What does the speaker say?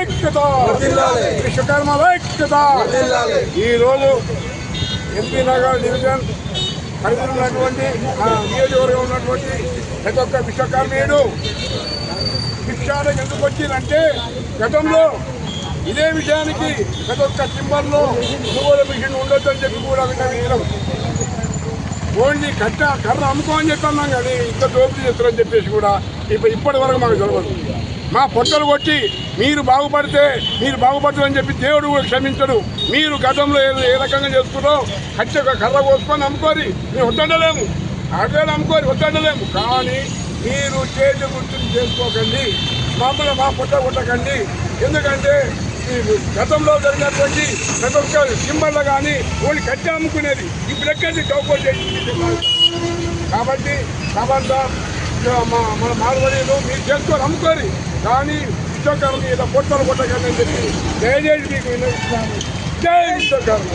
ఐక్యత, విశ్వకర్మల ఐక్యత. ఈరోజు ఎంపీ నగర్ డివిజన్ పరిధిలో ఉన్నటువంటి నియోజకవర్గం ఉన్నటువంటి ప్రతి ఒక్క విశ్వకర్మీయుడు భిక్షాటకు ఎందుకు వచ్చిందంటే గతంలో ఇదే విషయానికి ప్రతి ఒక్క టింబర్లో కొనుగోలు మిషన్ ఉండొద్దని చెప్పి కూడా విన్నవించడం, ఓన్లీ కర్ర అమ్ముకోని చెప్పి అన్నాం కానీ ఇంత దోపిడీ చేస్తారని చెప్పేసి కూడా ఇప్పటి వరకు మాకు తెలియదు. మా పొట్టలు కొట్టి మీరు బాగుపడతారని చెప్పి దేవుడు కూడా క్షమించడు. మీరు గతంలో ఏ రకంగా చేసుకుంటో కర్ర కోసుకొని అమ్ముకోరి, మేము వద్దలేము, ఆటలు అమ్ముకోరి వద్దలేము. కానీ మీరు చేతి గుర్తుని చేసుకోకండి, మమ్మల్ని మా పొట్ట కొట్టకండి. ఎందుకంటే గతంలో జరిగినటువంటి ప్రతి ఒక్క సింబర్లో కానీ ఓన్లీ కట్టి అమ్ముకునేది, ఇప్పుడు ఎక్కడి డౌట్ చేసి. కాబట్టి మన మార్వడీలు మీరు చేసుకొని అమ్ముకోరి, కానీ విశ్వకర్మ మీద పొట్టలు కొట్టకండి అని చెప్పి దయచేసి మీకు విన్నవిస్తున్నాను. జై విశ్వకర్మ.